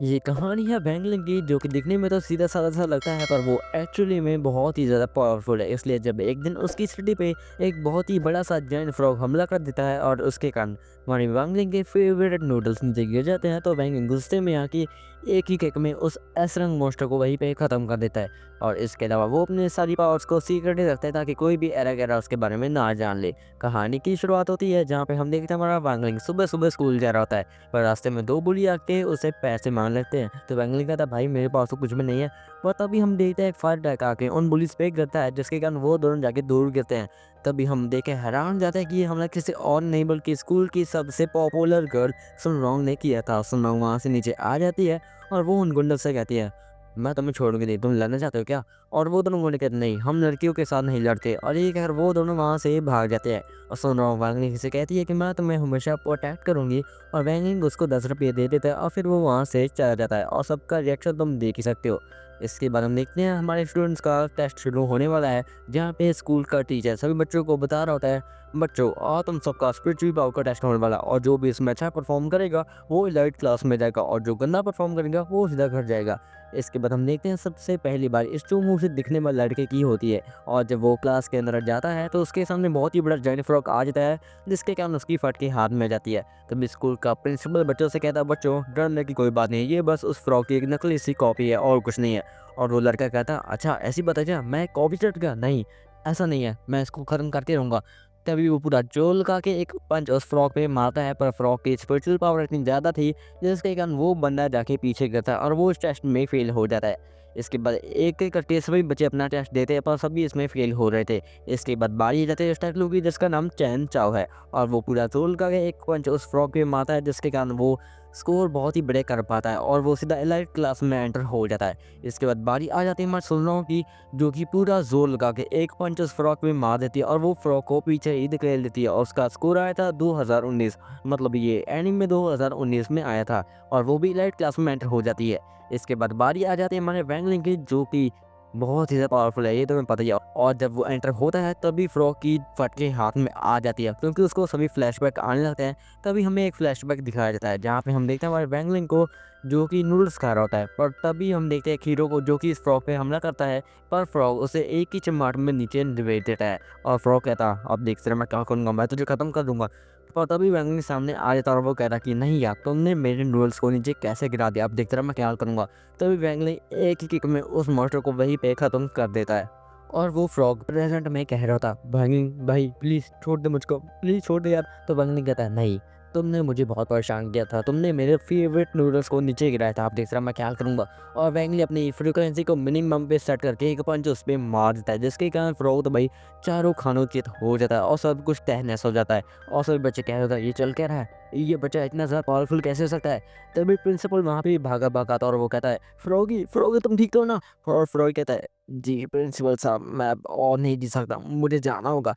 ये कहानी है बैंगलोर की, जो कि दिखने में तो सीधा-साधा सा लगता है, पर वो एक्चुअली में बहुत ही ज़्यादा पावरफुल है। इसलिए जब एक दिन उसकी सिटी पे एक बहुत ही बड़ा-सा जायंट फ्रॉग हमला कर देता है और उसके कारण हमारी वांगलिंग के फेवरेट नूडल्स नीचे गिर जाते हैं, तो वांगलिंग गुस्से में आके एक ही किक में उस एसरंग मॉन्स्टर को वहीं पे खत्म कर देता है। और इसके अलावा वो अपने सारी पावर्स को सीक्रेट ही रखता है, ताकि कोई भी एरा-गैरा उसके बारे में ना जान ले। कहानी की शुरुआत होती है जहाँ पे हम देखते हैं हमारा वांगलिंग सुबह-सुबह स्कूल जा रहा होता है। पर रास्ते में 2 बुढ़िया आके उसे पैसे माँगने लगते हैं, तो बैंगनी कहता है, भाई मेरे पास तो कुछ भी नहीं है। और तभी हम देखते हैं एक फायर ट्रक आके उन पुलिस पे गिरता है, जिसके कारण वो दोनों जाके दूर गिरते हैं। तभी हम देख के हैरान हो जाते हैं कि ये हमला किसी और नहीं बल्कि स्कूल की सबसे पॉपुलर गर्ल सुनरोंग ने किया था। सुनरोंग वहाँ से नीचे आ जाती है और वो उन गुंडों से कहती है, मैं तुम्हें छोड़ूंगी नहीं, तुम लड़ना चाहते हो क्या? और वो दोनों गुंडे कहते नहीं, हम लड़कियों के साथ नहीं लड़ते। और ये कहकर वो दोनों वहाँ से भाग जाते हैं। और सुनरोंग वांगलिंग से कहती है कि मैं तुम्हें हमेशा प्रोटेक्ट करूंगी। और वैंगिंग उसको 10 रुपये दे देता है और फिर वो वहाँ से चला जाता है, और सबका रिएक्शन तुम देख ही सकते हो। इसके बाद हम देखते हैं हमारे स्टूडेंट्स का टेस्ट शुरू होने वाला है, जहाँ पे स्कूल का टीचर सभी बच्चों को बता रहा होता है, बच्चों और तुम सबका स्पिरिचुअल पावर का टेस्ट होने वाला है, और जो भी इसमें अच्छा परफॉर्म करेगा वो एलाइट क्लास में जाएगा, और जो गंदा परफॉर्म करेगा वो सीधा घर जाएगा। इसके बाद हम देखते हैं सबसे पहली बार इस जो मुंह से दिखने वाले लड़के की होती है, और जब वो क्लास के अंदर जाता है तो उसके सामने बहुत ही बड़ा जायंट फ्रॉग आ जाता है, जिसके कारण उसकी फट के हाथ में आ जाती है। तब स्कूल का प्रिंसिपल बच्चों से कहता है, बच्चों डरने की कोई बात नहीं, ये बस उस फ्रॉक की एक नकली सी कॉपी है और कुछ नहीं है। और वो लड़का कहता है, अच्छा ऐसी बात है क्या, मैं कॉपी चट गया? नहीं, ऐसा नहीं है, मैं इसको खत्म करके रहूंगा। तभी वो पूरा जोल का के एक पंच उस फ्रॉक पे मारता है, पर फ्रॉक की स्पिरिचुअल पावर इतनी ज़्यादा थी, जिसके कारण वो बंदा जाके पीछे गिरता है और वो उस टेस्ट में फेल हो जाता है। इसके बाद एक एक करके सभी बच्चे अपना टेस्ट देते हैं, पर सभी इसमें फेल हो रहे थे। इसके बाद बारी जाते है उस टकलू की, जिसका नाम चैन चाओ है, और वो पूरा जोल का के एक पंच उस फ्रॉक पे मारता है, जिसके कारण वो स्कोर बहुत ही बड़े कर पाता है और वो सीधा एलाइट क्लास में एंटर हो जाता है। इसके बाद बारी आ जाती है मैं सुन रहा हूँ कि जो कि पूरा जोर लगा के एक पंच उस फ्रॉक में मार देती है, और वो फ्रॉक को पीछे ही धकेल देती है, और उसका स्कोर आया था 2019। मतलब ये एनीमे 2019 में आया था, और वो भी एलाइट क्लास में एंटर हो जाती है। इसके बाद बारी आ जाती है हमारे वैंगलिंग की, जो कि बहुत ही ज़्यादा पावरफुल है, ये तो तुम्हें पता ही है। और जब वो एंटर होता है तभी फ्रॉक की फटके हाथ में आ जाती है, क्योंकि उसको सभी फ्लैशबैक आने लगते हैं। तभी हमें एक फ्लैशबैक दिखाया जाता है, जहाँ पे हम देखते हैं हमारे वैंगलिंग को, जो कि नूडल्स खा रहा होता है। पर तभी हम देखते हैं एक हीरो को, जो कि इस फ्रॉक पे हमला करता है, पर फ्रॉक उसे एक ही चिमाट में नीचे दबेड़ देता है। और फ्रॉक कहता, अब देख तेरा मैं क्या करूँगा, मैं तुझे खत्म कर दूंगा। पर तभी वैंगलिंग सामने आ जाता है और वो कहता कि नहीं यार, तुमने मेरे नूडल्स को नीचे कैसे गिरा दिया, अब देख तेरा मैं क्या करूँगा। तभी वैंगलिंग एक ही किक में उस मॉन्स्टर को वहीं पे खत्म कर देता है। और वो फ्रॉग प्रेजेंट में कह रहा था, वैंगलिंग भाई प्लीज़ छोड़ दे मुझको, प्लीज़ छोड़ दे यार। तो वैंगलिंग कहता है, नहीं, तुमने मुझे बहुत परेशान किया था, तुमने मेरे फेवरेट नूडल्स को नीचे गिराया था, आप देख रहा मैं क्या करूँगा। और वैंगली अपनी फ्रीक्वेंसी को मिनिमम पे सेट करके एक पंच उस पे मार देता है, जिसके कारण फ्रॉग तो भाई चारों खानों चित हो जाता है और सब कुछ तहस हो जाता है। और सभी बच्चे कह रहे थे, ये चल क्या रहा है, ये बच्चा इतना ज़्यादा पावरफुल कैसे हो सकता है। तभी प्रिंसिपल वहाँ पे भागा भागा आता है, और वो कहता है, फ्रॉगी फ्रॉगी तुम ठीक तो हो ना? और फ्रॉगी कहता है, जी प्रिंसिपल साहब, मैं अब और नहीं जी सकता, मुझे जाना होगा।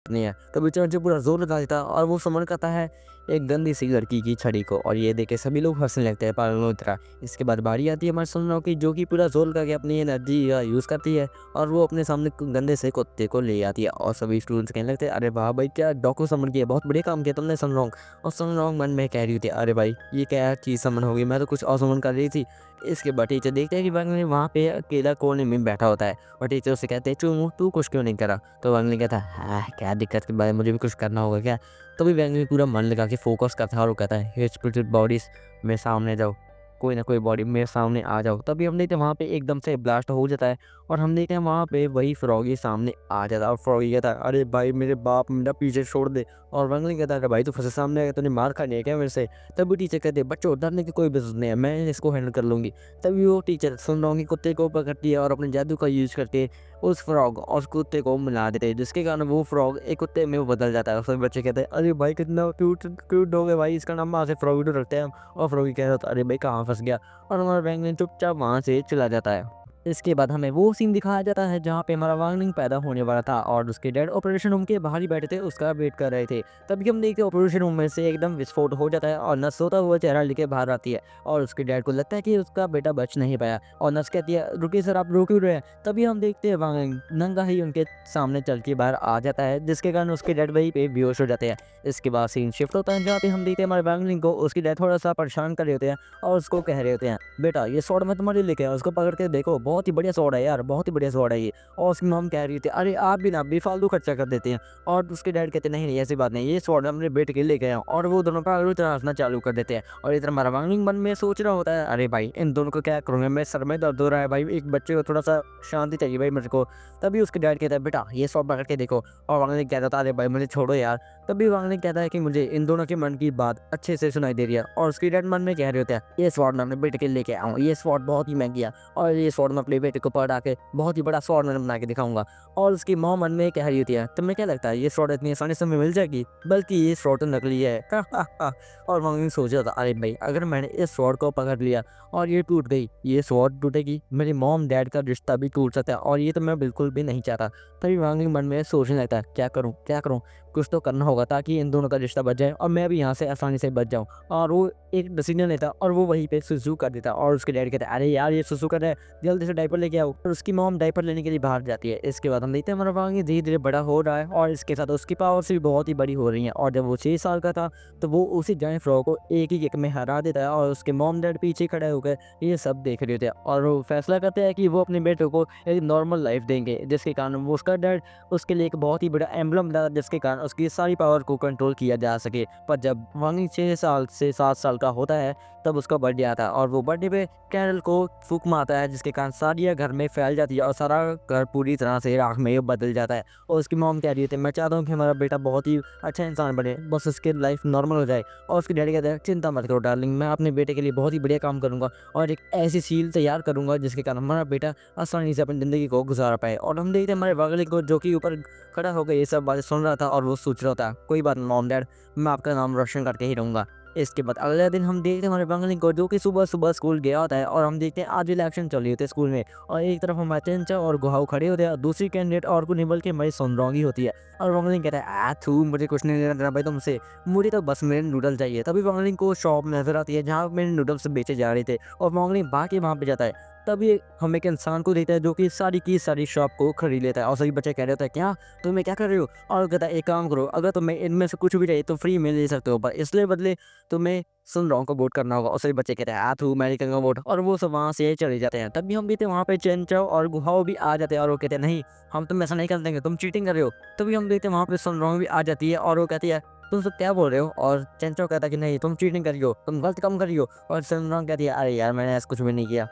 नहीं है। तो बेचारा जो पूरा ज़ोर लगा देता है, और वो समर करता है एक गंदी सी लड़की की छड़ी को, और ये देख के सभी लोग हँसने लगते हैं पागलों की तरह। इसके बाद बारी आती है हमारे सुननों की, जो कि पूरा ज़ोर लगा के अपनी एनर्जी का यूज़ करती है, और वो अपने सामने गंदे से कुत्ते को ले आती है, और सभी स्टूडेंट्स कहने लगते हैं, अरे वाह भाई, क्या डॉको समन किया, बहुत बढ़िया काम किया तुमने सनरोंग। और सनरोंग मन में कह रही थी, अरे भाई ये क्या चीज़ समन होगी, मैं तो कुछ और समन कर रही थी। इसके बाद टीचर देखते हैं कि वहाँ पे अकेला कोने में बैठा होता है, और टीचर उससे कहते हैं, चुमू तू कुछ क्यों नहीं करा? तो वंगली कहता है, हाँ क्या दिक्कत के बारे में मुझे भी कुछ करना होगा क्या? तभी वंगली पूरा मन लगा के फोकस करता है, और वो कहता है, हे स्पिरिट बॉडीज, मेरे सामने जाओ। कोई ना कोई बॉडी मेरे सामने आ जाओ। तभी हम देखते हैं वहाँ पे एकदम से ब्लास्ट हो जाता है और हम देखते हैं वहाँ पे वही फ्रॉगी सामने आ जाता है और फ्रॉगी कहता है, अरे भाई मेरे बाप मेरा पीछे छोड़ दे। और वंगली कहता है, अरे भाई तू फंसे सामने आया, तूने मार खानी है क्या मेरे से? तभी टीचर कहते हैं, बच्चों डरने की कोई जरूरत नहीं है, मैं इसको हैंडल कर लूँगी। तभी वो टीचर सुनरोंगी कुत्ते को पकड़ती है और अपने जादू का यूज़ करके उस फ्रॉग और उस कुत्ते को मिला देते हैं, जिसके कारण वो फ्रॉग एक कुत्ते में वो बदल जाता है। और सभी बच्चे कहते हैं, अरे भाई कितना क्यूट क्यूट डॉग है भाई, इसका नाम आज से फ्रॉगी रखते हैं हम। और फ्रॉगी कह रहा था, अरे भाई कहाँ फंस गया? और हमारा बैंगन चुपचाप वहाँ से चला जाता है। इसके बाद हमें वो सीन दिखाया जाता है जहाँ पे हमारा वार्निंग पैदा होने वाला था और उसके डैड ऑपरेशन रूम के बाहर ही बैठे थे, उसका वेट कर रहे थे। तभी हम देखते हैं ऑपरेशन रूम में से एकदम विस्फोट हो जाता है और नर्स सोता हुआ चेहरा लेके बाहर आती है और उसके डैड को लगता है कि उसका बेटा बच नहीं पाया और नर्स कहती है, रुकिए सर आप रोक क्यों रहे हैं? तभी हम देखते हैं वार्निंग नंगा ही उनके सामने चल के बाहर आ जाता है, जिसके कारण उसके डैड वहीं पे बेहोश हो जाते हैं। इसके बाद सीन शिफ्ट होता है जहाँ पे हम देखते हैं हमारे वार्निंग को उसकी डैड थोड़ा सा परेशान कर रहे होते हैं और उसको कह रहे होते हैं, बेटा ये स्वॉर्ड मैं तुम्हारे लिए लेके आया, उसको पकड़ के देखो, बहुत ही बढ़िया स्वॉर्ड है यार, बहुत ही बढ़िया स्वॉर्ड है ये। और उसकी मॉम कह रही थी, अरे आप भी ना बेफालतू खर्चा कर देते हैं। और उसके डैड कहते नहीं नहीं ऐसी बात नहीं, ये स्वॉर्ड अपने बेटे के लिए लेके आया हूं। और वो दोनों पागल तरह हंसना चालू कर देते हैं और इधर हमारा वांगलिंग मन में सोच रहा होता है, अरे भाई इन दोनों को क्या करूंगा, मेरे सर में दर्द हो रहा है भाई, एक बच्चे को थोड़ा सा शांति चाहिए भाई मेरे को। तभी उसके डैड कहता है, बेटा ये स्वॉर्ड पकड़ के देखो। और वांगलिंग कहता था, अरे भाई मुझे छोड़ो यार। तभी वांगलिंग कहता है कि मुझे इन दोनों के मन की बात अच्छे से सुनाई दे रही है और उसकी डैड मन में कह रहे होते हैं, ये स्वॉर्ड मैं अपने बेटे के लिए लेके आया हूँ, ये स्वॉर्ड बहुत ही महंगी है और ये स्वॉर्ड मैं अपने बेटे को पकड़ा के बहुत ही बड़ा स्वॉर्ड मैं बना के दिखाऊंगा। और उसकी माँ मन में कह रही होती है, तुम्हें क्या लगता है ये स्वॉर्ड इतनी आसानी से हमें मिल जाएगी, बल्कि ये स्वॉर्ड तो नकली है। और वांगलिंग सोच रहा था, अरे भाई अगर मैंने इस स्वॉर्ड को पकड़ लिया और ये टूट गई, ये स्वॉर्ड टूटेगी, मेरी मॉम डैड का रिश्ता भी टूट सकता है और ये तो मैं बिल्कुल भी नहीं चाहता। तभी वांगलिंग मन में सोचने लगता है, क्या करूँ क्या करूँ, कुछ तो करना होगा ताकि इन दोनों का रिश्ता बच जाए और मैं भी यहाँ से आसानी से बच जाऊँ। और वो एक डिसीजन लेता और वो वहीं पे सुसु कर देता और उसके डैड कहता है, अरे यार ये सुसु कर रहा है, जल्दी से डायपर लेके आओ। और उसकी मॉम डायपर लेने के लिए बाहर जाती है। इसके बाद हम देखते हैं हमारा वांगी धीरे धीरे बड़ा हो रहा है और इसके साथ उसकी पावर्स भी बहुत ही बड़ी हो रही हैं। और जब वो 6 साल का था तो वो उसी जायंट फ्रॉग को एक ही किक में हरा देता है और उसके मॉम डैड पीछे खड़े होकर ये सब देख रहे होते हैं और वो फैसला करते हैं कि वो अपने बेटे को एक नॉर्मल लाइफ देंगे, जिसके कारण वो उसका डैड उसके लिए एक बहुत ही बड़ा एम्बलम था, जिसके कारण उसकी सारी पावर को कंट्रोल किया जा सके। पर जब वांगी 6 साल से 7 साल का होता है तब उसका बर्थडे आता है और वो बर्थडे पे कैरल को फूक मारता है, जिसके कारण सारी घर में फैल जाती है और सारा घर पूरी तरह से राख में बदल जाता है। और उसकी मॉम कह रही थी, मैं चाहता हूँ कि हमारा बेटा बहुत ही अच्छा इंसान बने, बस उसकी लाइफ नॉर्मल हो जाए। और उसके डैडी कहते हैं, चिंता मत करो डार्लिंग, मैं अपने बेटे के लिए बहुत ही बढ़िया काम करूँगा और एक ऐसी सील तैयार करूँगा जिसके कारण हमारा बेटा आसानी से अपनी ज़िंदगी को गुजारा पाए। और हम देखते हैं हमारे बगल को जो कि ऊपर खड़ा होकर ये सब बातें सुन रहा था और वो सोच रहा था, कोई बात नहीं मॉम डैड, मैं आपका नाम रोशन करके ही रहूँगा। इसके बाद अगले दिन हम देखते हैं हमारे बंगलिंग को जो कि सुबह सुबह स्कूल गया होता है और हम देखते हैं आज इलेक्शन चल रही होती है स्कूल में। और एक तरफ हमारे चंचा और गुहाव खड़े होते हैं और दूसरी कैंडिडेट और कोई नहीं बल्कि हमारी सोनरोंगी होती है। और बंगलिंग कहता है, थू मुझे कुछ नहीं लेना देना भाई तुमसे, मुझे तो बस मेरे नूडल चाहिए। तभी बंगलिंग को शॉप नजर आती है जहाँ मेरे नूडल्स बेचे जा रहे थे और बंगलिंग भाग के वहाँ पे जाता है। तभी हम एक इंसान को देखता है जो कि सारी की सारी शॉप को खरीद लेता है और सभी बच्चे कह रहे होते हैं, क्या तुम्हें क्या कर रहे हो? और वो कहता है, एक काम करो, अगर तुम्हें इनमें से कुछ भी चाहिए तो फ्री में ले सकते हो, पर इसलिए बदले तुम्हें सुन रहा हूँ को वोट करना होगा। और सभी बच्चे कहते हैं, थू मैं करूँगा वोट। और वो सब वहाँ से चले जाते हैं। तभी हम भी थे वहाँ पे चेंचाओ और गुहाओ भी आ जाते हैं और वो कहते हैं, नहीं हम तुम ऐसा नहीं कर देंगे, तुम चीटिंग कर रहे हो। तभी हम देखते हैं वहाँ पे सुन रहा भी आ जाती है और वो कहती है, तुम सब क्या बोल रहे हो? और चेंचाओ कहता है कि नहीं तुम चीटिंग कर रही हो, तुम गलत काम कर रही हो। और सुन रहा कहती है, अरे यार मैंने ऐसा कुछ भी नहीं किया।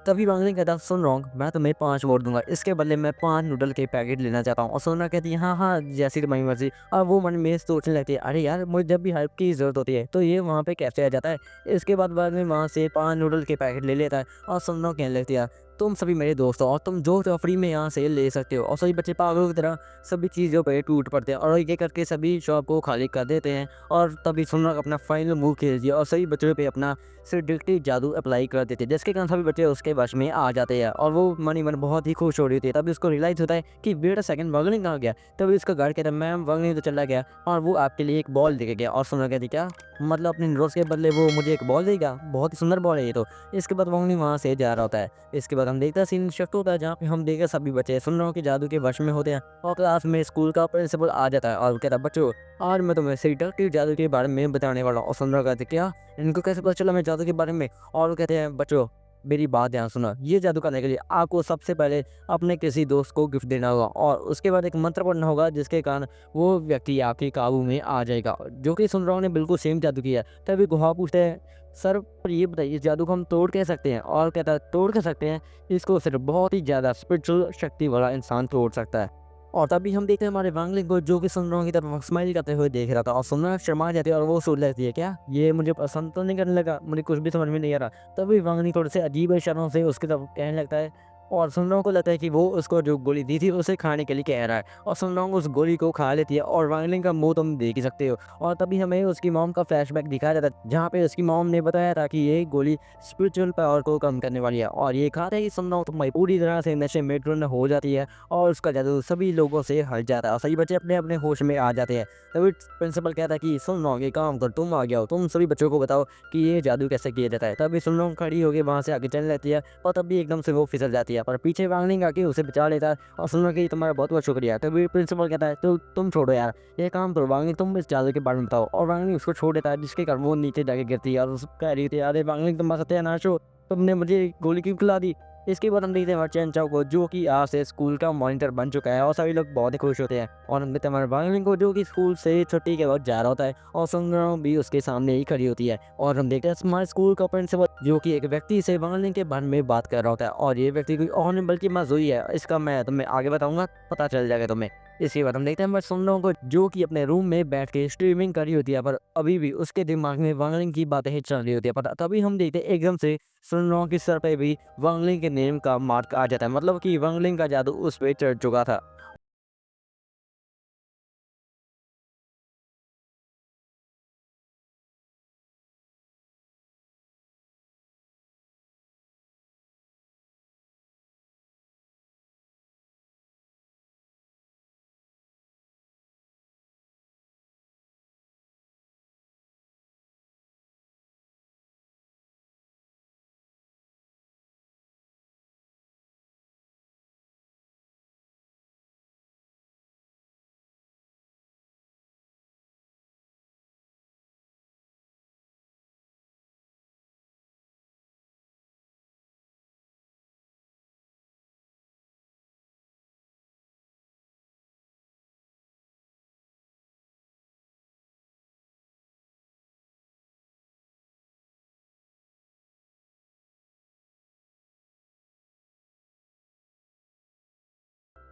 तभी वांगलिंग कहता, सुन रहा हूँ मैं तुम्हें 5 वोट दूंगा, इसके बदले मैं 5 नूडल के पैकेट लेना चाहता हूँ। और सोना कहती है, हाँ हाँ जैसी तुम्हारी मर्जी। और वो मन में सोचने लगती है, अरे यार मुझे जब भी हेल्प की ज़रूरत होती है तो ये वहाँ पे कैसे आ जाता है। इसके बाद में वहाँ से 5 नूडल के पैकेट ले लेता है और सुन रहा कहने लगती है, तुम सभी मेरे दोस्त हो और तुम जो चाहो फ्री में यहाँ से ले सकते हो। और सभी बच्चे पागलों की तरह सभी चीज़ों पे टूट पड़ते हैं और ये करके सभी शॉप को खाली कर देते हैं। और तभी सुन अपना फाइनल मूव खेल दिया और सभी बच्चों पे अपना सेडिक्टिव जादू अप्लाई कर देते हैं, जिसके कारण सभी बच्चे उसके वश में आ जाते हैं। और वो मनी मन बहुत ही खुश हो रही थी। तभी उसको रियलाइज़ होता है कि वेट अ सेकंड, वांगलिंग कहाँ गया। तभी उसका गार्ड कहता है, मैम वांगलिंग तो चला गया और वो आपके लिए एक बॉल देके गया। और सुना कहती, क्या मतलब अपने नूडल्स के बदले वो मुझे एक बॉल देगा, बहुत ही सुंदर बॉल है ये तो। इसके बाद वांगलिंग वहाँ से जा रहा होता है। इसके बाद हम देखते हैं सीन शिफ्ट होता है जहाँ पे हम देखते सभी बच्चे सुन रहा हूँ कि जादू के वश में होते हैं और क्लास में स्कूल का प्रिंसिपल आ जाता है और वो कहता है, बच्चों आज मैं तुम्हें सेडिक्टिव जादू के बारे में बताने वाला हूँ। और सुन रहा कहते, क्या इनको कैसे पता चला मैं जादू के बारे में? और वो कहते हैं, बच्चों मेरी बात ध्यान सुनो, ये जादू करने के लिए आपको सबसे पहले अपने किसी दोस्त को गिफ्ट देना होगा और उसके बाद एक मंत्र पढ़ना होगा जिसके कारण वो व्यक्ति आपके काबू में आ जाएगा। जो कि सुन रहा हूँ ने बिल्कुल सेम जादू किया है। तभी गुहा पूछते हैं, सर पर ये बताइए इस जादू को हम तोड़ कह सकते हैं? और कहता है तोड़ कह सकते हैं, इसको सिर्फ बहुत ही ज़्यादा स्पिरिचुअल शक्ति वाला इंसान तोड़ सकता है। और तभी हम देखते हैं हमारे वांगलिंग को जो कि सुनरों की तरफ स्माइल करते हुए देख रहा था और सुनना शर्मा जाती है और वो सोच लेती है क्या ये मुझे पसंद तो नहीं करने लगा, मुझे कुछ भी समझ में नहीं आ रहा। तभी वांगलिंग थोड़े से अजीब इशारों से उसकी तरफ कहने लगता है और सुनरों को लगता है कि वो उसको जो गोली दी थी उसे खाने के लिए कह रहा है और सुनरों उस गोली को खा लेती है और वांगलिंग का मुंह तुम देख ही सकते हो। और तभी हमें उसकी मॉम का फ्लैशबैक दिखाया जाता है जहाँ पे उसकी मॉम ने बताया था कि ये गोली स्पिरिचुअल पावर को कम करने वाली है और ये खाते ही सुनरों तुम्हारी पूरी तरह से नशे में धुंध हो जाती है और उसका जादू सभी लोगों से हट जाता है और सभी बच्चे अपने अपने होश में आ जाते हैं। तभी प्रिंसिपल कहता है कि सुन लो ये काम कर, तुम आ गया हो, तुम सभी बच्चों को बताओ कि ये जादू कैसे किया जाता है। तभी सुन लो खड़ी होकर वहाँ से आगे चलने लगती है और तभी एकदम से वो फिसल जाती है पर पीछे वांगलिंग आके उसे बचा लेता है और सुन लो कि तुम्हारा बहुत बहुत शुक्रिया। तभी प्रिंसिपल कहता है तो तुम छोड़ो यार, ये काम करो वांगलिंग, तुम इस जादू के बारे में बताओ। और वांगलिंग उसको छोड़ देता है जिसके कारण वो नीचे जाके गिरती है और उस कह रही थी अरे वांगलिंग तुम सत्यानाश हो, तुमने मुझे गोली क्यों खिला दी। इसके बाद हम देखते हैं हमारे चैन चाओ को जो कि आज से स्कूल का मॉनिटर बन चुका है और सभी लोग बहुत ही खुश होते हैं। और हम देखते हैं हमारे वांगलिंग को जो कि स्कूल से छुट्टी के वक्त जा रहा होता है और सुंदरम भी उसके सामने ही खड़ी होती है। और हम देखते हैं हमारे स्कूल का प्रिंसिपल जो कि एक व्यक्ति से वांगलिंग के बारे में बात कर रहा होता है और ये व्यक्ति कोई और नहीं बल्कि माजुई है। इसका मैं तुम्हें आगे बताऊंगा, पता चल जाएगा तुम्हें। इसके बाद हम देखते हैं हमारे सुंदरों को जो कि अपने रूम में बैठ के स्ट्रीमिंग कर रही होती है पर अभी भी उसके दिमाग में वांगलिंग की बातें ही चल रही होती है। पर तभी हम देखते हैं एकदम से सुनरों के सर पे भी वांगलिंग के नेम का मार्क आ जाता है, मतलब कि वांगलिंग का जादू उस पे चढ़ चुका था।